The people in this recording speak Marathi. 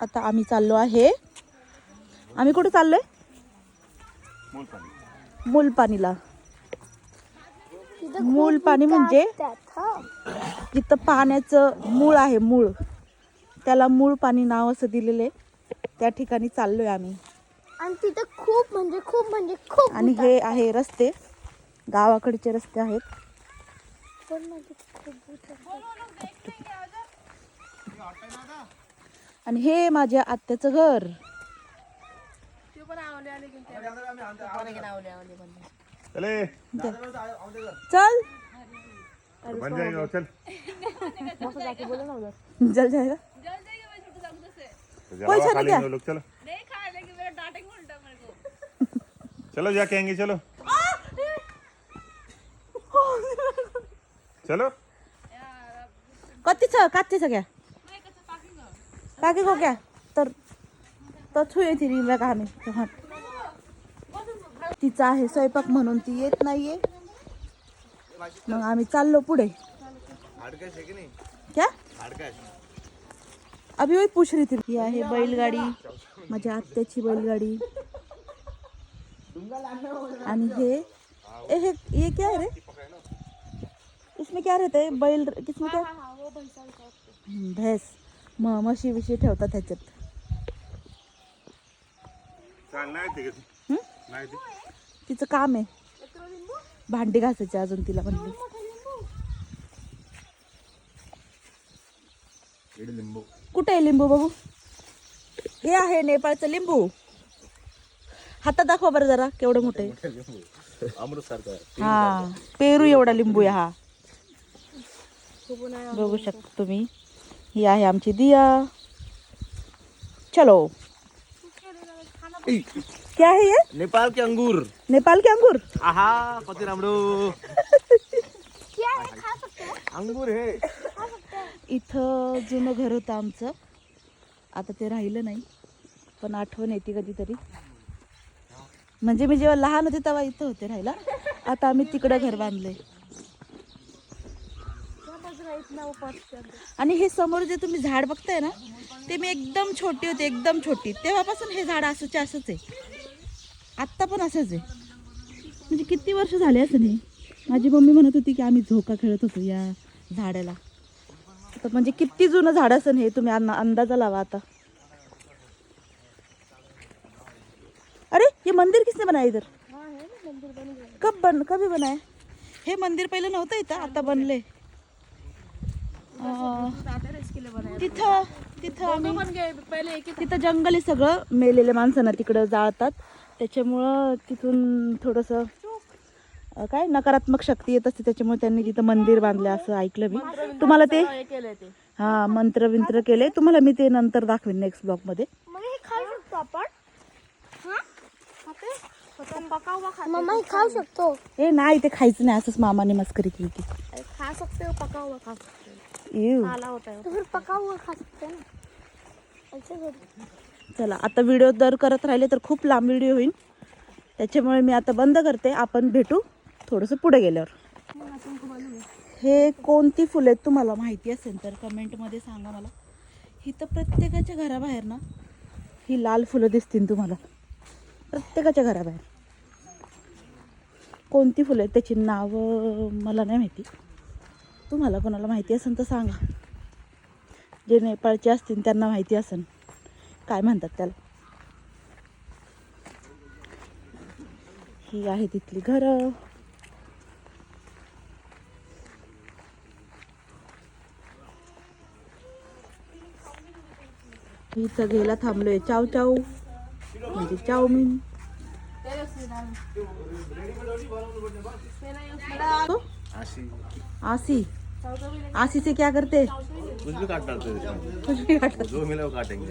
आता आम्ही चाललो आहे. आम्ही कुठे चाललोय? मूलपाणीला. मूलपाणी म्हणजे जिथं पाण्याचं मूळ आहे, मूळ, त्याला मूळ पाणी नाव असं दिलेलं आहे. त्या ठिकाणी चाललोय आम्ही. आणि तिथं खूप आणि हे आहे रस्ते, गावाकडचे रस्ते आहेत. आणि हे माझ्या आत्याचं घर. चल बन जाएगा चल जल जाएगा कोई जलावा छा खा क्या? लेंगे वो लोग चलो चलो जाके आएंगे चलो चलो कच्चे क्या काकी को क्या तर छुए ती रिंगा का आम्ही तिचा आहे स्वयंपाक म्हणून ती येत नाहीये. मग आम्ही चाललो पुढे. क्या अभी वही पूछ रही थी. ही आहे बैलगाडी, माझ्या आत्याची बैलगाडी. आणि ये क्या है रे? इसमें क्या रहता है? बैल किसमें क्या? भैंस म्हशी विषयी ठेवतात त्याच्यात. तिचं काम आहे भांडी घासायची अजून तिला म्हणली. कुठे आहे लिंबू बघू? हे आहे नेपाळचं लिंबू. हातात दाखवा बरं जरा केवढं मोठं आहे. हा पेरू एवढा लिंबू आहे हा. बघू शकता तुम्ही. ही आहे आमची दिया. चलो. क्या है ये? नेपाल के अंगूर। नेपाल के अंगूर. आहा पति रामडो। क्या है? खा सकते हैं? अंगूर है। इथं जुनं घर होतं आमचं. आता ते राहिलं नाही, पण आठवण येते कधीतरी. म्हणजे मी जेव्हा लहान होते तेव्हा इथं होते राहायला. आता आम्ही तिकडं घर बांधलंय. आणि हे समोर जे तुम्ही झाड बघताय ना, ते मी एकदम छोटी होते, एकदम छोटी, तेव्हापासून हे झाड असंच आहे. आत्ता पण असंच आहे. म्हणजे किती वर्ष झाले असं नाही. माझी मम्मी म्हणत होती की आम्ही झोका खेळत होतो या झाडाला. तर म्हणजे किती जुनं झाड असेल हे तुम्ही अंदाजा लावा आता. अरे ये मंदिर किसने बनाया इधर? कभी बनाया? हे मंदिर पहिलं नव्हतं इथं, आता बनले. तिथं जंगल आहे सगळं. मेलेल्या माणसांना तिकडं जाळतात, त्याच्यामुळं तिथून थोडंसं काय नकारात्मक शक्ती येत असते, त्याच्यामुळे त्यांनी तिथं मंदिर बांधले असं ऐकलं मी. तुम्हाला ते हा मंत्र विंत्र केले, तुम्हाला मी ते नंतर दाखवेन नेक्स्ट ब्लॉग मध्ये. हे खाऊ शकतो आपण? मम्मा हे खाऊ शकतो? हे नाही, ते खायचं नाही, असंच मामाने मस्करी केली ती. खा सकते हो, पका हुआ खा सकते येऊ. तो फिर पका हुआ खा सकते हैं ना ऐसे थोड़ी. चला आता व्हिडिओ दर करत राहिले तर खूप लांब व्हिडिओ होईल, त्याच्यामुळे मी आता बंद करते. आपण भेटू थोडंसं पुढे गेल्यावर. हे कोणती फुलं आहेत तुम्हाला माहिती असेल तर कमेंटमध्ये सांगा मला. ही तर प्रत्येकाच्या घराबाहेर ना ही लाल फुलं दिसतील तुम्हाला, प्रत्येकाच्या घराबाहेर. कोणती फुलं आहेत त्याची नावं मला नाही माहिती. तुम्हाला कोणाला माहिती असेल तर सांगा. जे नेपाळचे असतील त्यांना माहिती असेल काय म्हणतात त्याला. ही आहे तिथली घरं. इथं घ्यायला थांबलोय चाव चाव म्हणजे चाऊमीन. आसी आसी से क्या करते? कुछ भी काट डालते हैं, कुछ भी काटते. जो मिला वो काटेंगे.